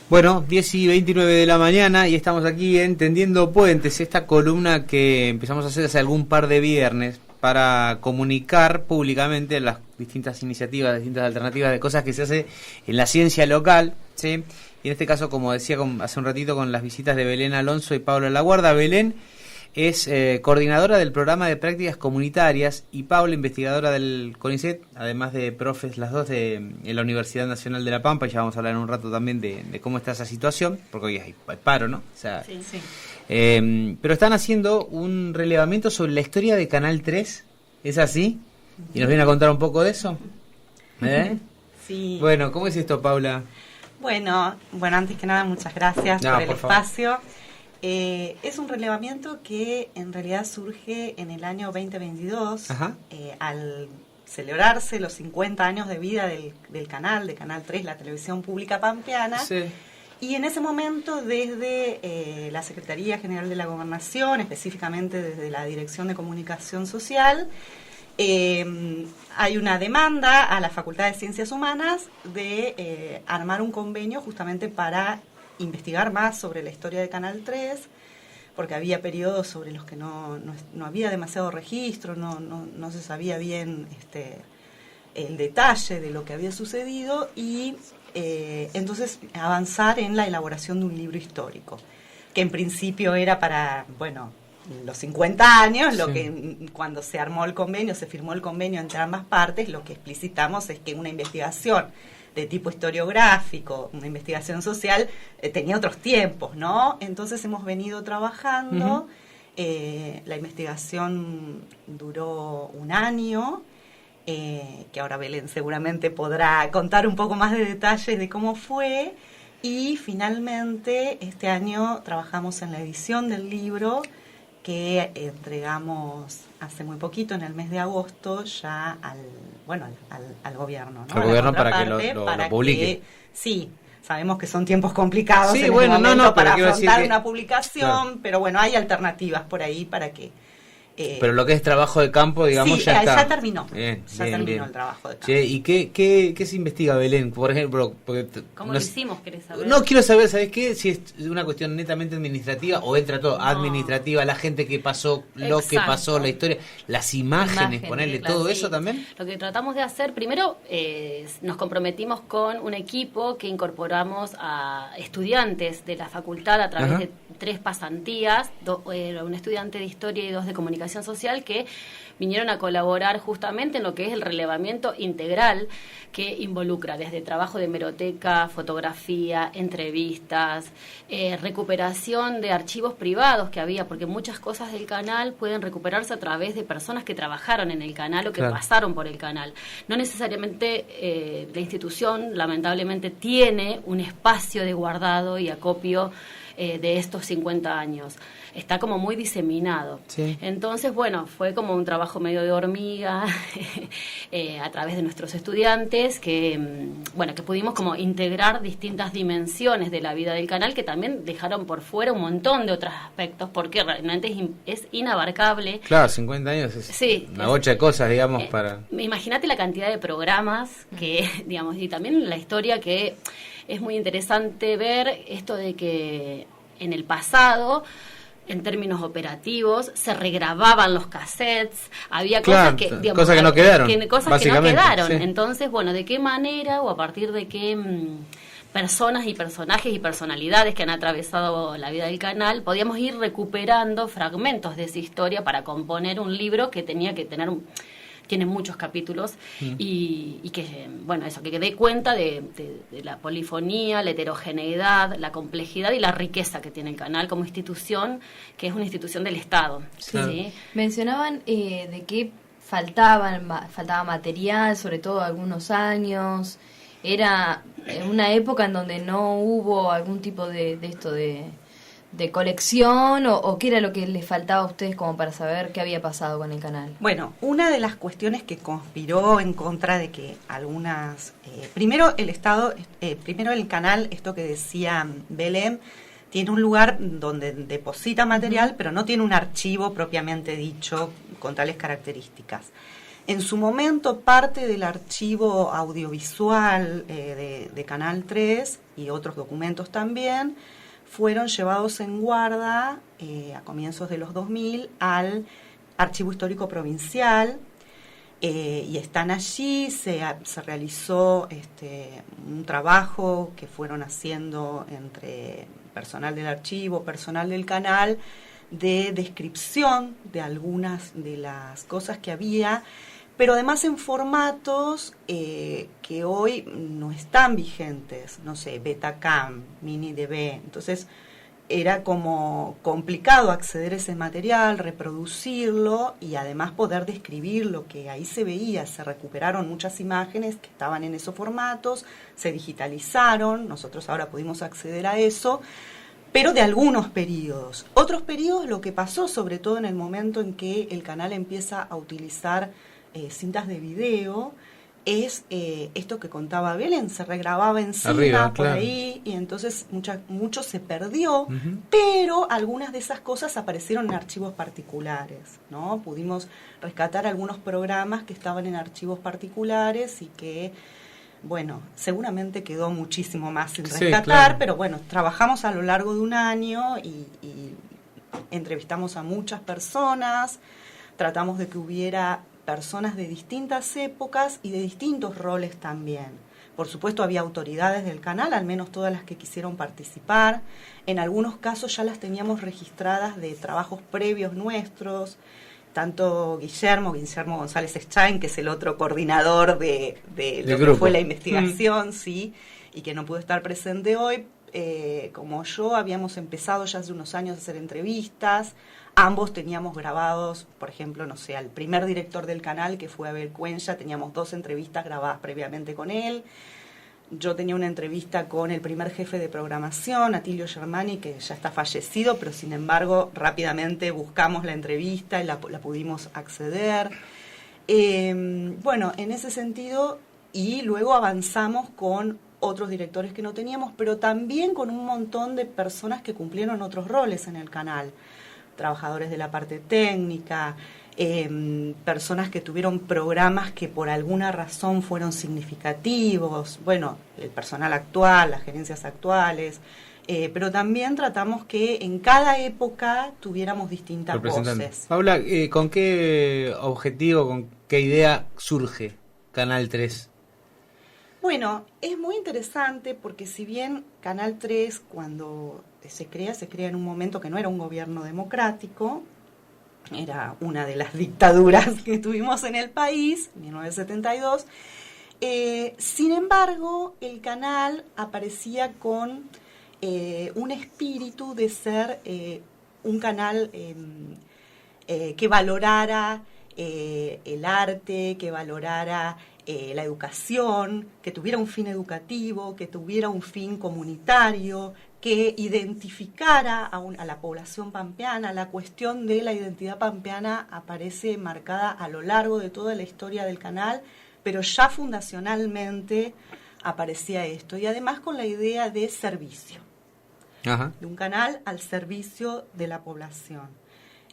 Bueno, 10:29 de la mañana y estamos aquí en Tendiendo Puentes, esta columna que empezamos a hacer hace algún par de viernes para comunicar públicamente las distintas iniciativas, distintas alternativas de cosas que se hace en la ciencia local, ¿sí? Y en este caso, como decía hace un ratito, con las visitas de Belén Alonso y Pablo Laguarda. Belén es coordinadora del programa de prácticas comunitarias y Paula, investigadora del CONICET, además de profes, las dos de la Universidad Nacional de La Pampa, y ya vamos a hablar en un rato también de cómo está esa situación, porque hoy hay paro, ¿no? O sea, sí. Pero están haciendo un relevamiento sobre la historia de Canal 3, ¿es así? ¿Y nos viene a contar un poco de eso? Sí. Bueno, ¿cómo es esto, Paula? Bueno, antes que nada, muchas gracias por el espacio. Es un relevamiento que en realidad surge en el año 2022, al celebrarse los 50 años de vida del canal, de Canal 3, la televisión pública pampeana. Sí. Y en ese momento, desde la Secretaría General de la Gobernación, específicamente desde la Dirección de Comunicación Social, hay una demanda a la Facultad de Ciencias Humanas de armar un convenio justamente para investigar más sobre la historia de Canal 3, porque había periodos sobre los que no había demasiado registro, no se sabía bien el detalle de lo que había sucedido, y entonces avanzar en la elaboración de un libro histórico, que en principio era para, los 50 años, lo que cuando se armó el convenio, se firmó el convenio entre ambas partes, lo que explicitamos es que una investigación de tipo historiográfico, una investigación social, tenía otros tiempos, ¿no? Entonces hemos venido trabajando, la investigación duró un año, que ahora Belén seguramente podrá contar un poco más de detalles de cómo fue, y finalmente este año trabajamos en la edición del libro, que entregamos hace muy poquito, en el mes de agosto, ya al gobierno, ¿no? Al gobierno para que lo publique. Sí, sabemos que son tiempos complicados sí, en este momento para afrontar una publicación, claro. Pero hay alternativas por ahí para que... pero lo que es trabajo de campo, digamos, ya está. Ya terminó. Bien. El trabajo de campo. Che, ¿y qué se investiga, Belén? Por ejemplo, ¿Cómo lo hicimos, querés saber? No, quiero saber, ¿sabes qué? Si es una cuestión netamente administrativa o entra todo administrativa, la gente que pasó, lo que pasó, la historia, las imágenes ponerle todo eso también. Lo que tratamos de hacer, primero, nos comprometimos con un equipo que incorporamos a estudiantes de la facultad a través de 3 pasantías, un estudiante de historia y 2 de comunicación social, que vinieron a colaborar justamente en lo que es el relevamiento integral, que involucra desde trabajo de hemeroteca, fotografía, entrevistas, recuperación de archivos privados que había, porque muchas cosas del canal pueden recuperarse a través de personas que trabajaron en el canal o que pasaron por el canal. No necesariamente la institución, lamentablemente, tiene un espacio de guardado y acopio de estos 50 años. Está como muy diseminado. Sí. Entonces, fue como un trabajo medio de hormiga a través de nuestros estudiantes que pudimos como integrar distintas dimensiones de la vida del canal, que también dejaron por fuera un montón de otros aspectos, porque realmente es inabarcable. Claro, 50 años es una bocha de cosas, digamos, para... Imagínate la cantidad de programas que, digamos, y también la historia, que es muy interesante ver esto de que en el pasado, en términos operativos, se regrababan los cassettes, había cosas que, digamos, cosas que no quedaron, cosas que no quedaron. Sí. Entonces, ¿de qué manera o a partir de qué personas y personajes y personalidades que han atravesado la vida del canal podíamos ir recuperando fragmentos de esa historia para componer un libro que tenía que tener tiene muchos capítulos y que, eso, que dé cuenta de la polifonía, la heterogeneidad, la complejidad y la riqueza que tiene el canal como institución, que es una institución del Estado. Sí. ¿Sí? Mencionaban de que faltaba material, sobre todo algunos años. Era una época en donde no hubo algún tipo de esto de colección, o qué era lo que les faltaba a ustedes como para saber qué había pasado con el canal. Una de las cuestiones que conspiró en contra de que algunas... primero el canal, esto que decía Belén, tiene un lugar donde deposita material, pero no tiene un archivo propiamente dicho con tales características. En su momento, parte del archivo audiovisual de Canal 3 y otros documentos también fueron llevados en guarda a comienzos de los 2000 al Archivo Histórico Provincial, y están allí. Se realizó un trabajo que fueron haciendo entre personal del archivo, personal del canal, de descripción de algunas de las cosas que había, pero además en formatos que hoy no están vigentes, no sé, Betacam, MiniDB. Entonces era como complicado acceder a ese material, reproducirlo y además poder describir lo que ahí se veía. Se recuperaron muchas imágenes que estaban en esos formatos, se digitalizaron, nosotros ahora pudimos acceder a eso, pero de algunos periodos. Otros periodos, lo que pasó sobre todo en el momento en que el canal empieza a utilizar cintas de video, es esto que contaba Belén, se regrababa encima, arriba, por claro, ahí, y entonces mucho se perdió, pero algunas de esas cosas aparecieron en archivos particulares, ¿no? Pudimos rescatar algunos programas que estaban en archivos particulares y que, bueno, seguramente quedó muchísimo más sin rescatar, sí, claro, pero bueno, trabajamos a lo largo de un año y entrevistamos a muchas personas, tratamos de que hubiera personas de distintas épocas y de distintos roles también. Por supuesto había autoridades del canal, al menos todas las que quisieron participar. En algunos casos ya las teníamos registradas de trabajos previos nuestros, tanto Guillermo González Stein, que es el otro coordinador de lo que fue la investigación, sí, y que no pudo estar presente hoy, como yo, habíamos empezado ya hace unos años a hacer entrevistas. Ambos teníamos grabados, por ejemplo, no sé, al primer director del canal, que fue Abel Cuenca, teníamos 2 entrevistas grabadas previamente con él. Yo tenía una entrevista con el primer jefe de programación, Atilio Germani, que ya está fallecido, pero sin embargo rápidamente buscamos la entrevista y la pudimos acceder. Bueno, en ese sentido, y luego avanzamos con otros directores que no teníamos, pero también con un montón de personas que cumplieron otros roles en el canal. Trabajadores de la parte técnica, personas que tuvieron programas que por alguna razón fueron significativos, bueno, el personal actual, las gerencias actuales, pero también tratamos que en cada época tuviéramos distintas voces. Paula, ¿con qué objetivo, con qué idea surge Canal 3? Bueno, es muy interesante porque si bien Canal 3 cuando se crea en un momento que no era un gobierno democrático, era una de las dictaduras que tuvimos en el país, 1972, sin embargo el canal aparecía con un espíritu de ser un canal que valorara el arte, que valorara la educación, que tuviera un fin educativo, que tuviera un fin comunitario, que identificara a la población pampeana. La cuestión de la identidad pampeana aparece marcada a lo largo de toda la historia del canal, pero ya fundacionalmente aparecía esto, y además con la idea de servicio, ajá, de un canal al servicio de la población.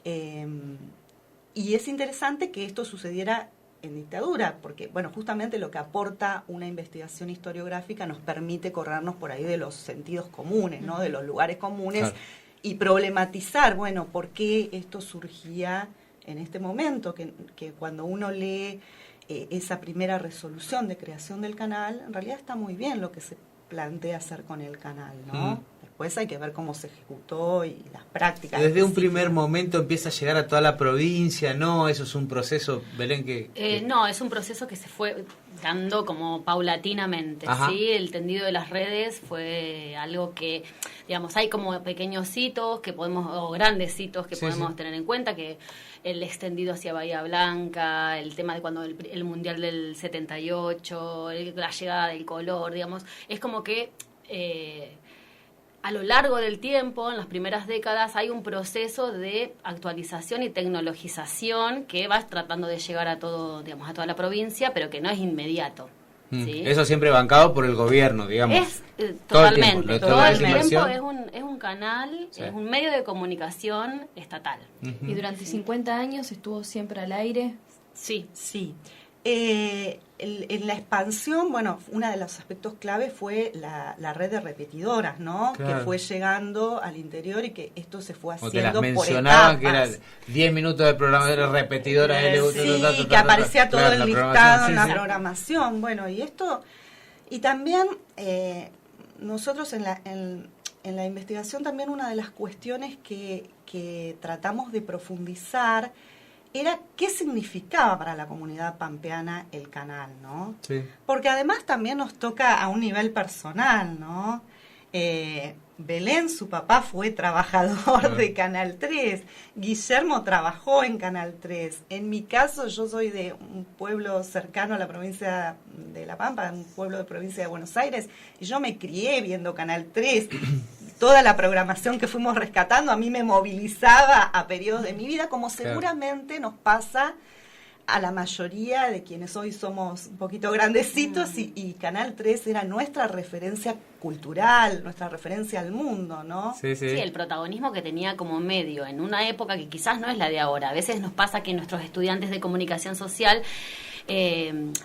Y es interesante que esto sucediera en dictadura, porque bueno, justamente lo que aporta una investigación historiográfica nos permite corrernos por ahí de los sentidos comunes, ¿no? De los lugares comunes, claro, y problematizar, bueno, por qué esto surgía en este momento, que cuando uno lee esa primera resolución de creación del canal, en realidad está muy bien lo que se plantea hacer con el canal, ¿no? Después hay que ver cómo se ejecutó y las prácticas. Desde un primer momento empieza a llegar a toda la provincia, ¿no? Eso es un proceso, Belén, que... No, es un proceso que se fue dando como paulatinamente, ajá, ¿sí? El tendido de las redes fue algo que, digamos, hay como pequeños hitos que podemos, o grandes hitos que sí, podemos sí, tener en cuenta, que el extendido hacia Bahía Blanca, el tema de cuando el Mundial del 78, la llegada del color, digamos, es como que... a lo largo del tiempo, en las primeras décadas, hay un proceso de actualización y tecnologización que va tratando de llegar a todo, digamos, a toda la provincia, pero que no es inmediato. ¿Sí? Eso siempre bancado por el gobierno, digamos. Es totalmente. Todo el tiempo es un canal, sí, es un medio de comunicación estatal. Y durante 50 años estuvo siempre al aire. Sí. Sí. En la expansión, bueno, uno de los aspectos clave fue la red de repetidoras, ¿no? Claro. Que fue llegando al interior y que esto se fue O te las haciendo por mencionaban que etapas. eran 10 minutos de programa de repetidora. Sí, que aparecía todo el listado en la sí, sí. programación. Bueno, y esto... Y también nosotros en la investigación también una de las cuestiones que tratamos de profundizar era qué significaba para la comunidad pampeana el canal, ¿no? Sí. Porque además también nos toca a un nivel personal, ¿no? Belén, su papá, fue trabajador de Canal 3. Guillermo trabajó en Canal 3. En mi caso, yo soy de un pueblo cercano a la provincia de La Pampa, un pueblo de provincia de Buenos Aires, y yo me crié viendo Canal 3. Toda la programación que fuimos rescatando a mí me movilizaba a periodos de mi vida, como seguramente nos pasa a la mayoría de quienes hoy somos un poquito grandecitos y Canal 3 era nuestra referencia cultural, nuestra referencia al mundo, ¿no? Sí, sí. Sí, el protagonismo que tenía como medio en una época que quizás no es la de ahora. A veces nos pasa que nuestros estudiantes de comunicación social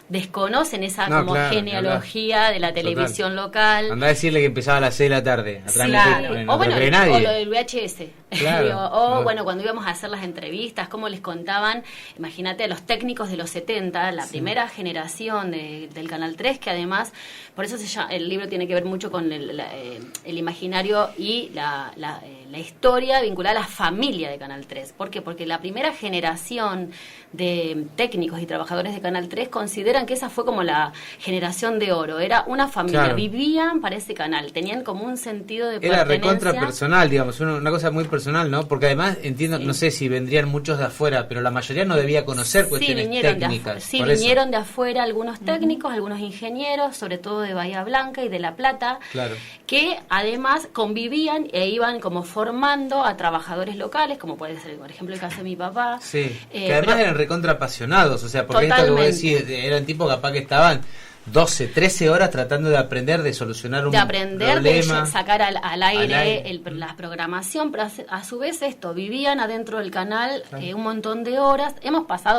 desconocen esa genealogía de la televisión local. Andá a decirle que empezaba a las 6 de la tarde a transmitir. Claro. No O bueno, cree nadie. o lo del VHS. Claro. Digo, bueno, cuando íbamos a hacer las entrevistas, cómo les contaban, imagínate a los técnicos de los 70, la primera generación del Canal 3, que además, por eso el libro tiene que ver mucho con el imaginario y la historia vinculada a la familia de Canal 3. ¿Por qué? Porque la primera generación de técnicos y trabajadores de Canal 3 consideran que esa fue como la generación de oro. Era una familia, Claro. Vivían para ese canal, tenían como un sentido de Era pertenencia. recontra personal, digamos, una cosa muy personal, ¿no? Porque además, entiendo, Sí. no sé si vendrían muchos de afuera, pero la mayoría no debía conocer cuestiones técnicas. Sí, por eso. vinieron de afuera algunos técnicos, algunos ingenieros, sobre todo de Bahía Blanca y de La Plata, Claro. que además convivían e iban como formando a trabajadores locales, como puede ser, por ejemplo, el caso de mi papá. Sí, que además pero- eran recontra apasionados, o sea, porque esto que vos decís, eran tipos capaz que estaban 12, 13 horas tratando de aprender, de solucionar un de aprender, problema. de sacar al aire, aire. la programación, pero a su vez esto, vivían adentro del canal Claro. un montón de horas.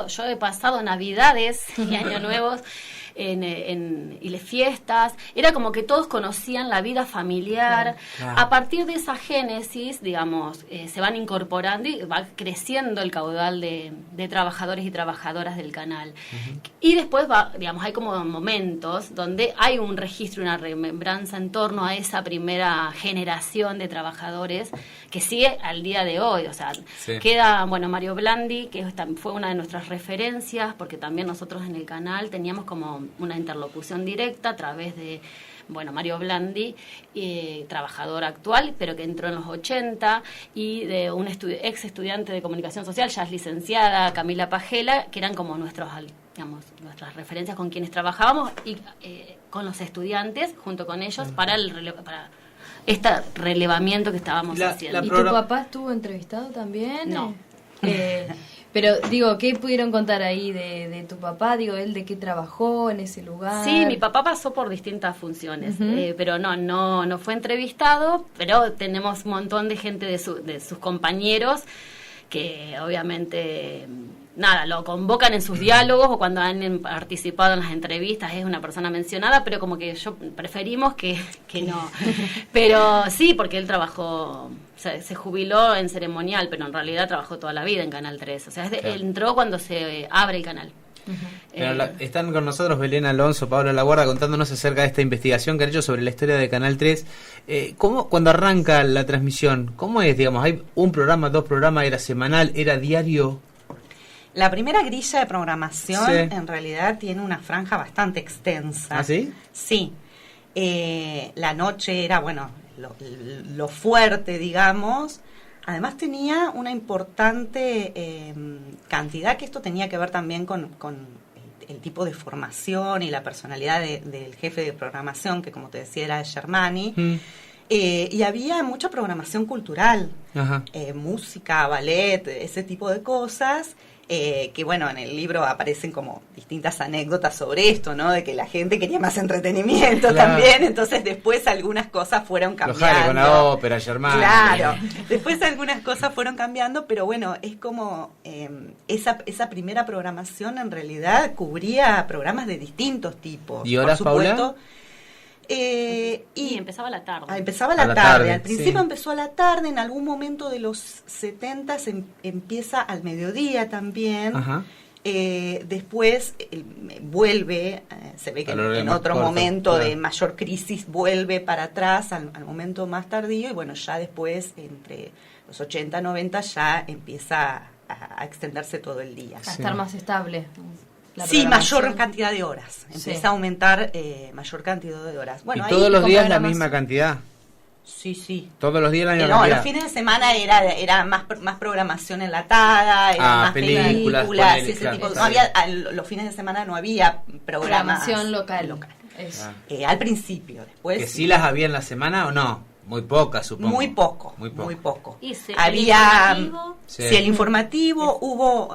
Yo he pasado Navidades y Años Nuevos y las fiestas, era como que todos conocían la vida familiar. Claro. A partir de esa génesis, digamos, se van incorporando y va creciendo el caudal de trabajadores y trabajadoras del canal. Y después hay como momentos donde hay un registro, una remembranza en torno a esa primera generación de trabajadores que sigue al día de hoy. O sea, Sí. queda, Mario Blandi, que fue una de nuestras referencias, porque también nosotros en el canal teníamos como una interlocución directa a través de Mario Blandi, trabajador actual, pero que entró en los 80, y de un ex estudiante de comunicación social, ya es licenciada, Camila Pagela, que eran como nuestras referencias con quienes trabajábamos y con los estudiantes, junto con ellos, para este relevamiento que estábamos haciendo. ¿Y tu papá estuvo entrevistado también? No. Pero digo, ¿qué pudieron contar ahí de tu papá? Digo, él de qué trabajó en ese lugar. Sí, mi papá pasó por distintas funciones, pero no fue entrevistado, pero tenemos un montón de gente de sus compañeros que obviamente lo convocan en sus diálogos o cuando han participado en las entrevistas, es una persona mencionada, pero como que preferimos que no. Pero sí, porque él trabajó, se jubiló en ceremonial, pero en realidad trabajó toda la vida en Canal 3. O sea, él entró cuando se abre el canal. Están con nosotros Belén Alonso, Pablo Laguarda, contándonos acerca de esta investigación que han hecho sobre la historia de Canal 3. Cuando arranca la transmisión, ¿cómo es? Digamos, ¿hay un programa, 2 programas, era semanal, era diario? La primera grilla de programación Sí. en realidad tiene una franja bastante extensa. ¿Ah, sí? Sí. La noche era, lo fuerte, digamos. Además tenía una importante cantidad, que esto tenía que ver también con el tipo de formación y la personalidad del jefe de programación, que como te decía era Germani. Y había mucha programación cultural, Ajá. música, ballet, ese tipo de cosas. que bueno, en el libro aparecen como distintas anécdotas sobre esto, ¿no? De que la gente quería más entretenimiento también, entonces después algunas cosas fueron cambiando. Los Jales con la ópera, Germán. Claro, después algunas cosas fueron cambiando, pero bueno, es como esa primera programación en realidad cubría programas de distintos tipos. ¿Y horas, por supuesto, Paula? Y empezaba a la tarde. Empezaba a la tarde. Al principio empezó a la tarde, en algún momento de los 70 empieza al mediodía también. Ajá. Después vuelve, se ve que en otro momento de mayor crisis vuelve para atrás al momento más tardío, y bueno, ya después, entre los 80, 90, ya empieza a extenderse todo el día. A estar más estable. Sí, mayor cantidad de horas. Empieza a aumentar mayor cantidad de horas. Bueno, ¿y todos los días la misma cantidad? Sí. Todos los días la misma No, cantidad. los fines de semana era más programación enlatada, era más películas, ponele, ese claro, tipo. claro. No había, los fines de semana no había programación local. Al principio, después. ¿Que sí las había en la semana o no? Muy pocas, supongo. Muy poco. Había el informativo, hubo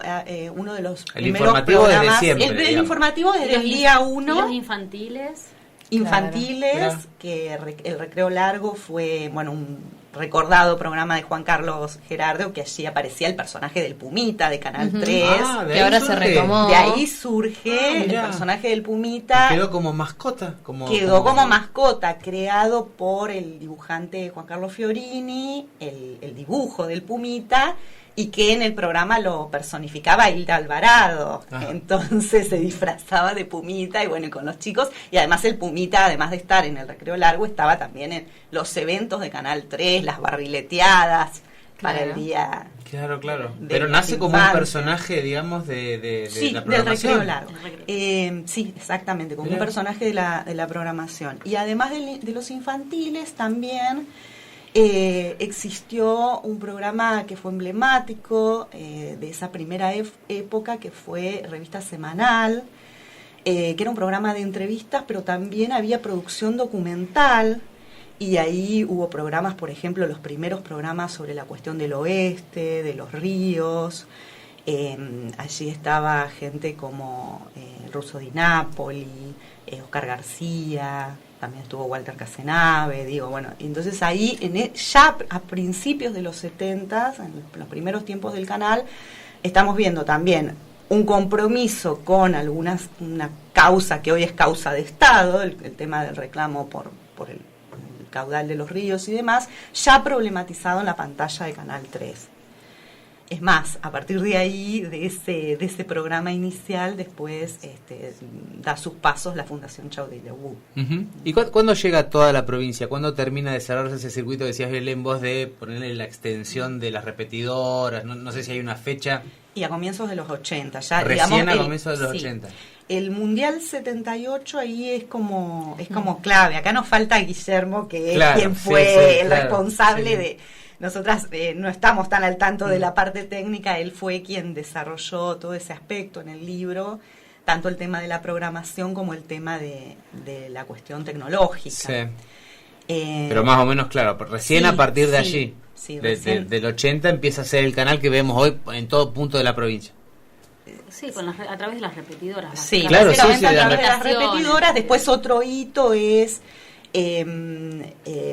uno de los primeros informativo programas. Desde siempre, el informativo desde el día 1. Los infantiles. Claro. Que el recreo largo fue, bueno, un recordado programa de Juan Carlos Gerardo, que allí aparecía el personaje del Pumita de Canal 3, que ahora se retomó. De ahí surge el personaje del Pumita. Y quedó como mascota. Quedó como mascota, creado por el dibujante Juan Carlos Fiorini, el dibujo del Pumita, y que en el programa lo personificaba Hilda Alvarado. Ajá. Entonces se disfrazaba de Pumita, y bueno, y con los chicos, y además el Pumita, además de estar en el recreo largo, estaba también en los eventos de Canal 3, las barrileteadas para el día. Claro. Pero nace como un personaje, digamos, de la programación. Del recreo largo. Sí, exactamente, como un personaje de la programación. Y además de los infantiles también existió un programa que fue emblemático de esa primera época, que fue Revista Semanal, que era un programa de entrevistas, pero también había producción documental, y ahí hubo programas, por ejemplo, los primeros programas sobre la cuestión del oeste, de los ríos. Allí estaba gente como Russo Di Napoli, Oscar García, también estuvo Walter Casenave, entonces ahí ya a principios de los 70, en los primeros tiempos del canal, estamos viendo también un compromiso con una causa que hoy es causa de Estado, el tema del reclamo por el caudal de los ríos y demás, ya problematizado en la pantalla de Canal 3. Es más, a partir de ahí, de ese programa inicial, después da sus pasos la Fundación Chaudillo. ¿Y cuándo llega a toda la provincia? ¿Cuándo termina de cerrarse ese circuito que decías, Belén, vos, de ponerle la extensión de las repetidoras? No sé si hay una fecha. Y a comienzos de los 80. Ya, recién a comienzos de los 80. El Mundial 78 ahí es como clave. Acá nos falta Guillermo, que es quien fue el responsable de... Nosotras no estamos tan al tanto de la parte técnica, él fue quien desarrolló todo ese aspecto en el libro, tanto el tema de la programación como el tema de la cuestión tecnológica. Sí. Pero más o menos, claro, recién a partir de allí, del 80, empieza a ser el canal que vemos hoy en todo punto de la provincia. Sí, a través de las repetidoras. Sí, claro, a través de las repetidoras. Después otro hito es...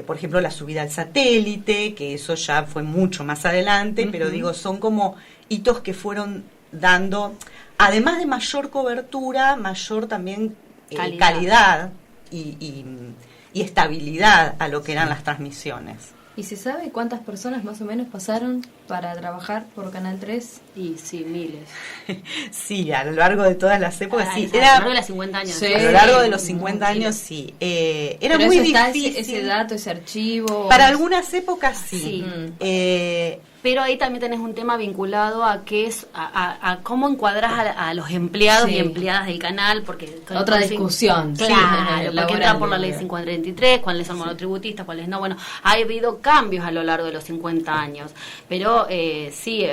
por ejemplo, la subida al satélite, que eso ya fue mucho más adelante, pero son como hitos que fueron dando, además de mayor cobertura, mayor también calidad y estabilidad a lo que eran las transmisiones. ¿Y se sabe cuántas personas más o menos pasaron para trabajar por Canal 3? Y sí, miles. Sí, a lo largo de todas las épocas, a lo largo de los 50 años. Sí, a lo largo de los 50 años, sí. Era muy difícil. Ese dato, ese archivo. Para algunas épocas, sí. Pero ahí también tenés un tema vinculado a qué es a cómo encuadras a los empleados y empleadas del canal, porque otra discusión. Claro, porque entra por la ley 533, cuáles son monotributistas, cuáles no. Bueno, ha habido cambios a lo largo de los 50 años, pero si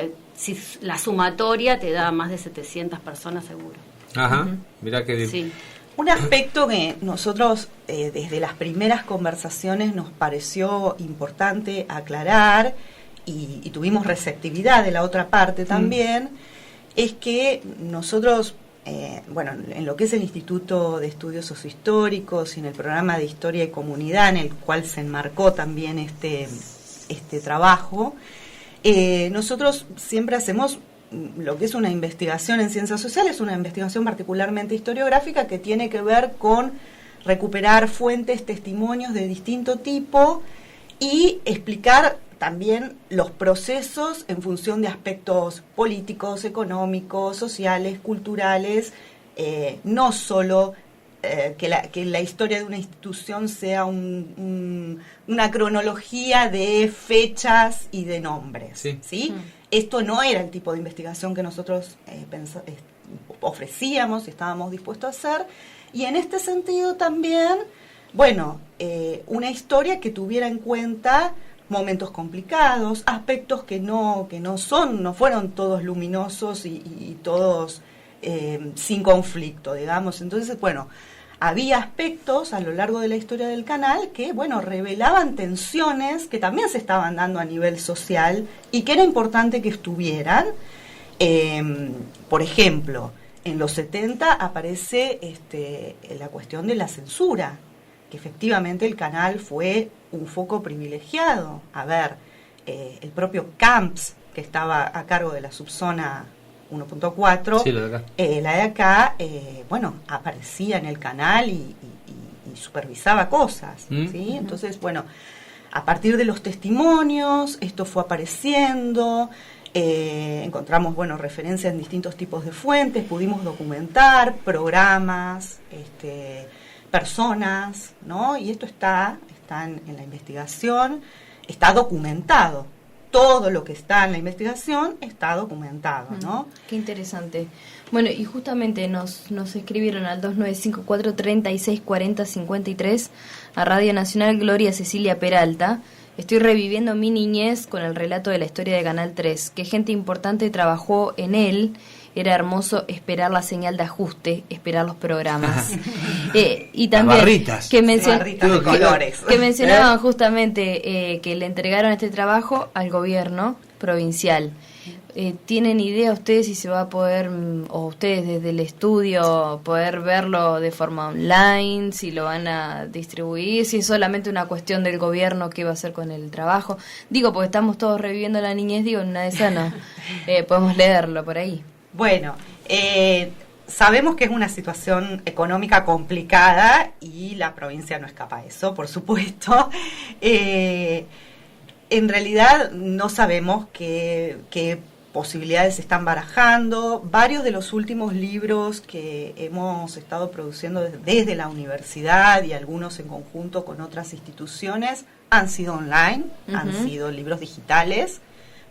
la sumatoria te da más de 700 personas seguro. Ajá, mirá que... Sí. Un aspecto que nosotros desde las primeras conversaciones nos pareció importante aclarar, y tuvimos receptividad de la otra parte también, es que nosotros, en lo que es el Instituto de Estudios Sociohistóricos y en el programa de Historia y Comunidad, en el cual se enmarcó también este trabajo, nosotros siempre hacemos lo que es una investigación en ciencias sociales, una investigación particularmente historiográfica que tiene que ver con recuperar fuentes, testimonios de distinto tipo y explicar también los procesos en función de aspectos políticos, económicos, sociales, culturales, no solo que la historia de una institución sea una cronología de fechas y de nombres, ¿sí? Esto no era el tipo de investigación que nosotros ofrecíamos y estábamos dispuestos a hacer, y en este sentido también, una historia que tuviera en cuenta momentos complicados, aspectos que no fueron todos luminosos y todos sin conflicto, digamos. Entonces, había aspectos a lo largo de la historia del canal que, revelaban tensiones que también se estaban dando a nivel social y que era importante que estuvieran. Por ejemplo, en los 70 aparece la cuestión de la censura, que efectivamente el canal fue un foco privilegiado. A ver, el propio Camps, que estaba a cargo de la subzona 1.4, sí, la de acá, aparecía en el canal y supervisaba cosas, ¿sí? Entonces, a partir de los testimonios, esto fue apareciendo, encontramos, referencias en distintos tipos de fuentes, pudimos documentar programas, personas, ¿no? Y esto está en la investigación, está documentado. Todo lo que está en la investigación está documentado, ¿no? Qué interesante. Bueno, y justamente nos escribieron al 2954-3640-53 a Radio Nacional Gloria Cecilia Peralta. Estoy reviviendo mi niñez con el relato de la historia de Canal 3. Qué gente importante trabajó en él. Era hermoso esperar la señal de ajuste, esperar los programas. Y también que mencionaban justamente que le entregaron este trabajo al gobierno provincial. ¿Tienen idea ustedes si se va a poder, o ustedes desde el estudio, poder verlo de forma online, si lo van a distribuir, si es solamente una cuestión del gobierno que va a hacer con el trabajo? Digo, porque estamos todos reviviendo la niñez, en una de esas no, podemos leerlo por ahí. Sabemos que es una situación económica complicada y la provincia no escapa a eso, por supuesto. En realidad no sabemos qué posibilidades se están barajando. Varios de los últimos libros que hemos estado produciendo desde la universidad y algunos en conjunto con otras instituciones han sido online, han sido libros digitales.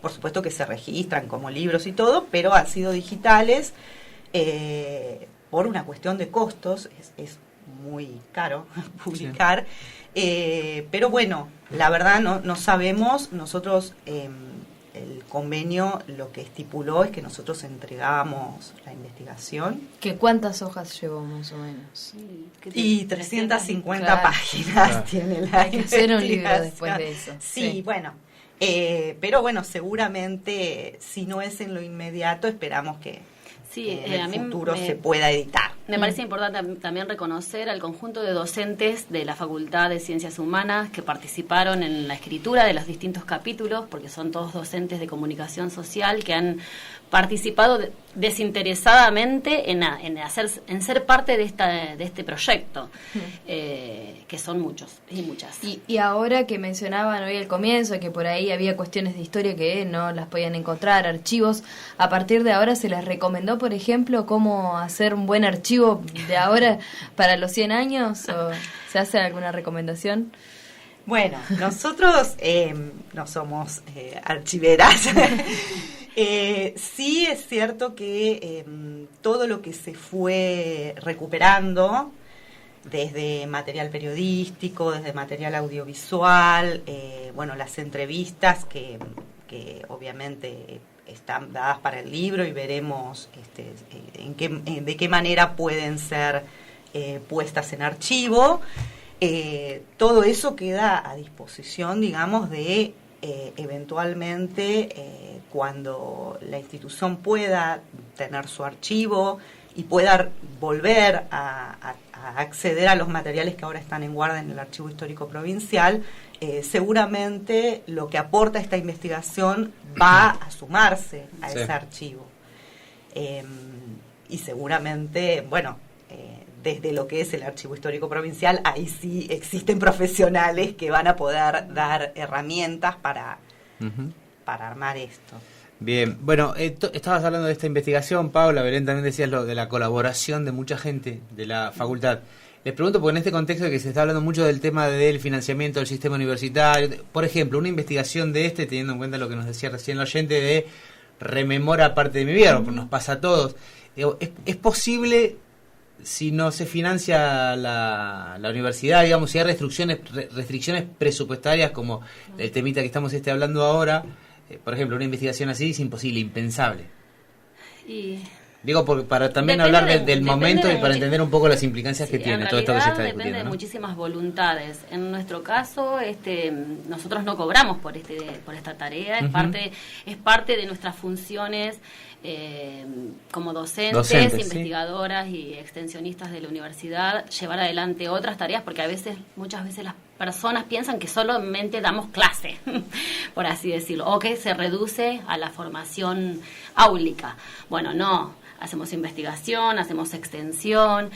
Por supuesto que se registran como libros y todo, pero han sido digitales por una cuestión de costos. Es muy caro publicar. Sí. Pero la verdad no sabemos. Nosotros, el convenio lo que estipuló es que nosotros entregábamos la investigación. ¿Que cuántas hojas llevó más o menos? Y 350 páginas tiene la Hay que hacer un libro después de eso. Sí. Pero seguramente si no es en lo inmediato, esperamos que en el futuro se pueda editar. Me parece importante también reconocer al conjunto de docentes de la Facultad de Ciencias Humanas que participaron en la escritura de los distintos capítulos, porque son todos docentes de comunicación social que han participado desinteresadamente en ser parte de este proyecto, que son muchos y muchas. Y ahora que mencionaban hoy al comienzo que por ahí había cuestiones de historia que no las podían encontrar, archivos, a partir de ahora se les recomendó, por ejemplo, cómo hacer un buen archivo de ahora para los 100 años, o se hace alguna recomendación. Nosotros no somos archiveras. Sí es cierto que todo lo que se fue recuperando, desde material periodístico, desde material audiovisual, las entrevistas que obviamente están dadas para el libro y veremos de qué manera pueden ser puestas en archivo. Todo eso queda a disposición, digamos, de eventualmente cuando la institución pueda tener su archivo y pueda volver a acceder a los materiales que ahora están en guardia en el Archivo Histórico Provincial, seguramente lo que aporta esta investigación va a sumarse a ese archivo. Y seguramente, bueno, desde lo que es el Archivo Histórico Provincial, ahí sí existen profesionales que van a poder dar herramientas para armar esto. Bien, bueno, estabas hablando de esta investigación, Paula, Belén, también decías lo de la colaboración de mucha gente de la facultad. Les pregunto, porque en este contexto de que se está hablando mucho del tema del financiamiento del sistema universitario, por ejemplo, una investigación de teniendo en cuenta lo que nos decía recién el oyente, de rememora parte de mi vida, porque nos pasa a todos. ¿Es posible, si no se financia la universidad, digamos, si hay restricciones presupuestarias, como el temita que estamos hablando ahora, por ejemplo, una investigación así es imposible, impensable? Digo, porque para también hablar del momento y para entender un poco las implicancias que tiene todo esto que se está discutiendo. Depende de muchísimas voluntades. En nuestro caso, nosotros no cobramos por esta tarea, es parte de nuestras funciones como docentes, investigadoras y extensionistas de la universidad, llevar adelante otras tareas, porque muchas veces las personas piensan que solamente damos clase, por así decirlo, o que se reduce a la formación áulica. Bueno, no. Hacemos investigación, hacemos extensión,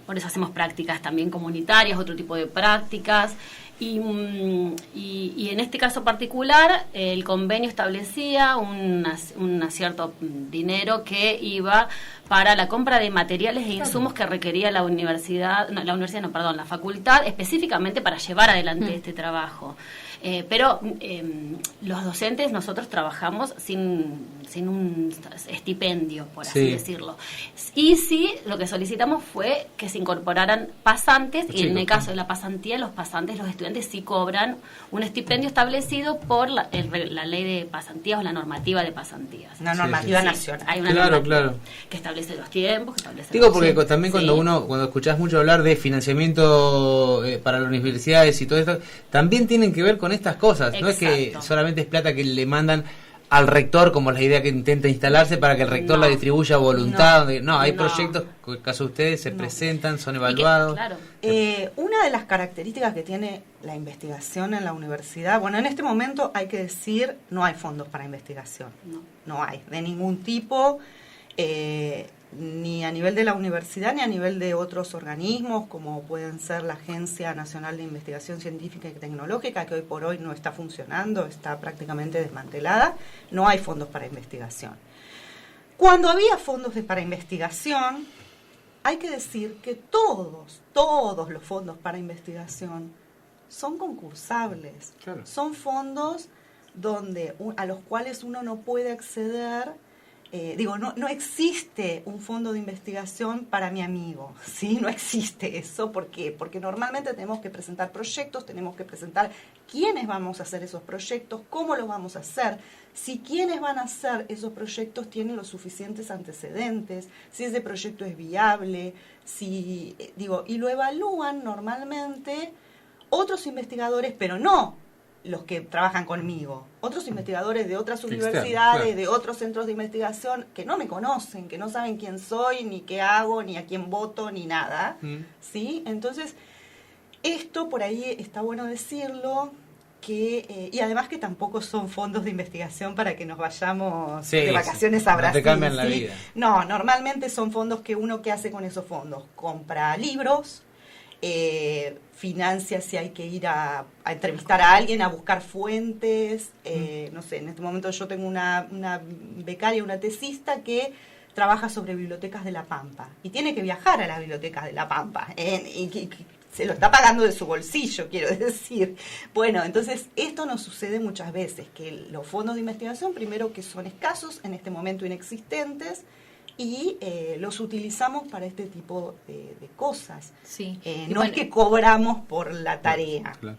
por eso hacemos prácticas también comunitarias, otro tipo de prácticas. Y en este caso particular, el convenio establecía un cierto dinero que iba para la compra de materiales e insumos que requería la facultad, específicamente para llevar adelante este trabajo. Pero los docentes, nosotros trabajamos sin un estipendio, por así decirlo. Y sí, lo que solicitamos fue que se incorporaran pasantes, y en el caso de la pasantía, los estudiantes sí cobran un estipendio establecido por la ley de pasantías o la normativa de pasantías. Una normativa nacional. Hay una normativa que establece los tiempos, porque también cuando escuchás mucho hablar de financiamiento para las universidades y todo esto, también tienen que ver con estas cosas. Exacto. No es que solamente es plata que le mandan al rector, como la idea que intenta instalarse para que el rector la distribuya a voluntad. Hay proyectos que, en el caso de ustedes, se presentan, son evaluados. Una de las características que tiene la investigación en la universidad, bueno, en este momento hay que decir, no hay fondos para investigación. No hay, de ningún tipo, ni a nivel de la universidad ni a nivel de otros organismos, como pueden ser la Agencia Nacional de Investigación Científica y Tecnológica, que hoy por hoy no está funcionando, está prácticamente desmantelada. No hay fondos para investigación. Cuando había fondos para investigación, hay que decir que todos los fondos para investigación son concursables. Claro. Son fondos a los cuales uno no puede acceder. No existe un fondo de investigación para mi amigo, ¿sí? No existe eso. ¿Por qué? Porque normalmente tenemos que presentar proyectos, tenemos que presentar quiénes vamos a hacer esos proyectos, cómo los vamos a hacer, si quienes van a hacer esos proyectos tienen los suficientes antecedentes, si ese proyecto es viable, y lo evalúan normalmente otros investigadores, pero no los que trabajan conmigo, otros investigadores de otras universidades, de otros centros de investigación que no me conocen, que no saben quién soy, ni qué hago, ni a quién voto, ni nada, ¿sí? Entonces, esto por ahí está bueno decirlo, y además que tampoco son fondos de investigación para que nos vayamos de vacaciones a Brasil. No te cambian la vida. No, normalmente son fondos que uno, ¿qué hace con esos fondos? Compra libros, financia si hay que ir a entrevistar a alguien, a buscar fuentes. No sé, en este momento yo tengo una becaria, una tesista que trabaja sobre bibliotecas de La Pampa y tiene que viajar a las bibliotecas de La Pampa y se lo está pagando de su bolsillo, quiero decir. Bueno, entonces esto nos sucede muchas veces, que los fondos de investigación, primero que son escasos, en este momento inexistentes, y los utilizamos para este tipo de cosas. Sí. No es que cobramos por la tarea. Claro.